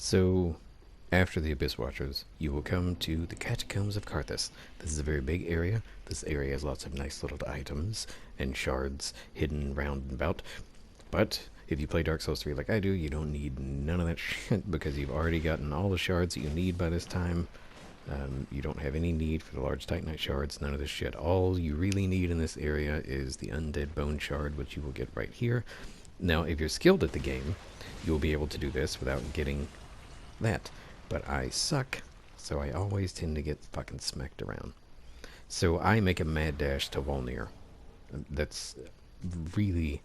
So, after the Abyss Watchers, you will come to the Catacombs of Karthus. This is a very big area. This area has lots of nice little items and shards hidden round and about. But if you play Dark Souls 3 like I do, you don't need none of that shit because you've already gotten all the shards that you need by this time. You don't have any need for the large Titanite shards, none of this shit. All you really need in this area is the Undead Bone Shard, which you will get right here. Now, if you're skilled at the game, you'll be able to do this without getting that. But I suck, so I always tend to get fucking smacked around. So I make a mad dash to Wolnir. That's really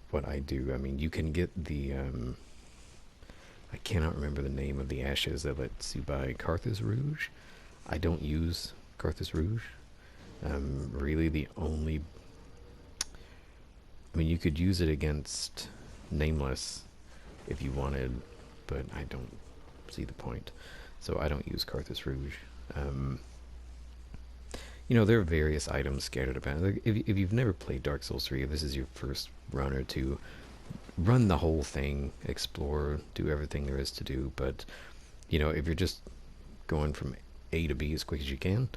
what I do. I mean, you can get the, I cannot remember the name of the ashes that lets you buy Carthus Rouge. I don't use Carthus Rouge. Really the only, I mean, you could use it against Nameless if you wanted, but I don't see the point. So I don't use Carthus Rouge. You know, there are various items scattered about. Like, if you've never played Dark Souls 3, if this is your first run or two, run the whole thing, explore, do everything there is to do. But, you know, if you're just going from A to B as quick as you can,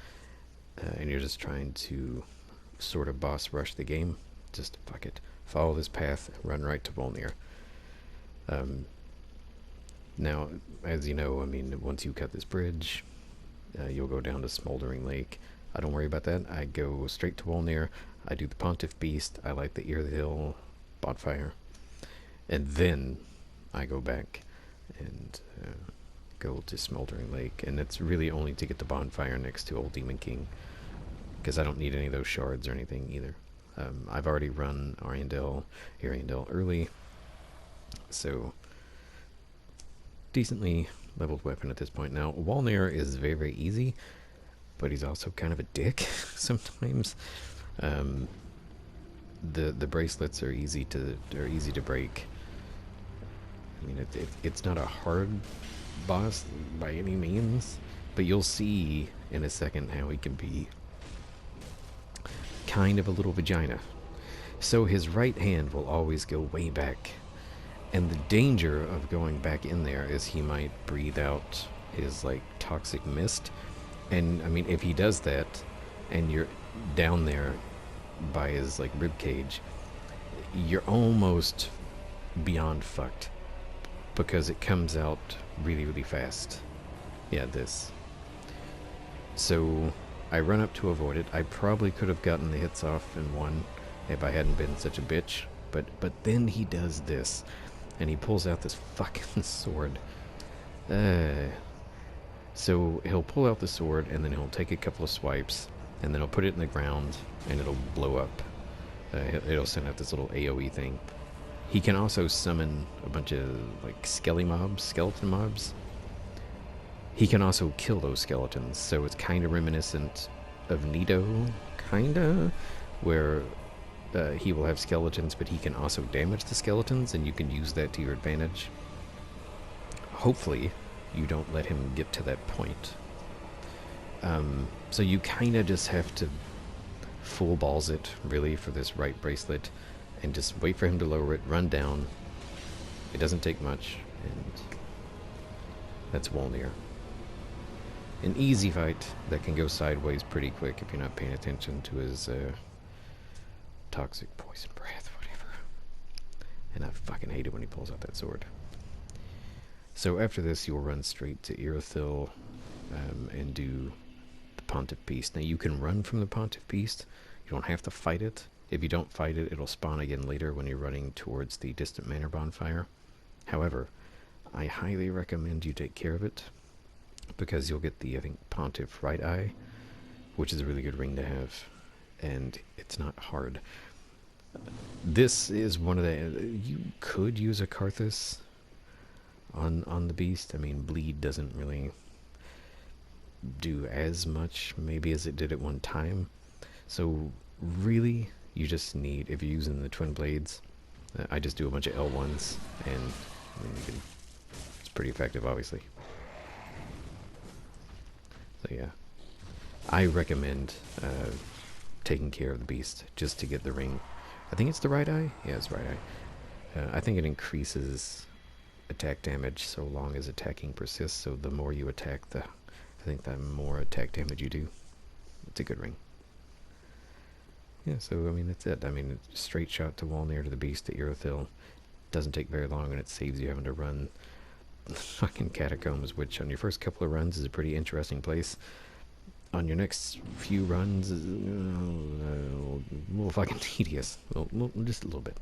and you're just trying to sort of boss rush the game, just fuck it. Follow this path, run right to Wolnir. Now, as you know, I mean, once you cut this bridge, you'll go down to Smoldering Lake. I don't worry about that. I go straight to Wolnir. I do the Pontiff Beast. I light the Ear of the Hill bonfire. And then I go back and go to Smoldering Lake. And it's really only to get the bonfire next to Old Demon King, because I don't need any of those shards or anything either. I've already run Ariandel early, so decently leveled weapon at this point. Now, Wolnir is very, very easy, but he's also kind of a dick sometimes. The bracelets are easy to break. I mean, it's not a hard boss by any means, but you'll see in a second how he can be kind of a little vagina. So his right hand will always go way back. And the danger of going back in there is he might breathe out his, like, toxic mist. And, I mean, if he does that, and you're down there by his, like, rib cage, you're almost beyond fucked. Because it comes out really, really fast. Yeah, this. So I run up to avoid it. I probably could have gotten the hits off in one if I hadn't been such a bitch. But then he does this. And he pulls out this fucking sword. So he'll pull out the sword, and then he'll take a couple of swipes, and then he'll put it in the ground, and it'll blow up. It'll send out this little AoE thing. He can also summon a bunch of, like, skeleton mobs. He can also kill those skeletons, so it's kind of reminiscent of Nido, kinda, where he will have skeletons, but he can also damage the skeletons, and you can use that to your advantage. Hopefully, you don't let him get to that point. So you kind of just have to full balls it, really, for this right bracelet, and just wait for him to lower it, run down. It doesn't take much, and that's Wolnir. An easy fight that can go sideways pretty quick if you're not paying attention to his toxic poison breath, whatever. And I fucking hate it when he pulls out that sword. So after this, you'll run straight to Irithyll and do the Pontiff Beast. Now, you can run from the Pontiff Beast. You don't have to fight it. If you don't fight it, it'll spawn again later when you're running towards the Distant Manor bonfire. However, I highly recommend you take care of it, because you'll get the, I think, Pontiff Right Eye, which is a really good ring to have, and it's not hard. This is one of the... You could use a Karthus on the beast. I mean, bleed doesn't really do as much, maybe, as it did at one time. So, really, you just need, if you're using the twin blades, I just do a bunch of L1s, and I mean, it's pretty effective, obviously. So yeah, I recommend taking care of the beast just to get the ring. I think it's the right eye? Yeah, it's right eye. I think it increases attack damage so long as attacking persists. So the more you attack, I think the more attack damage you do. It's a good ring. Yeah, so I mean that's it. I mean, straight shot to Wolnir to the beast at Eurothil. Doesn't take very long, and it saves you having to run fucking Catacombs, which on your first couple of runs is a pretty interesting place. On your next few runs is a little fucking tedious. Just a little bit.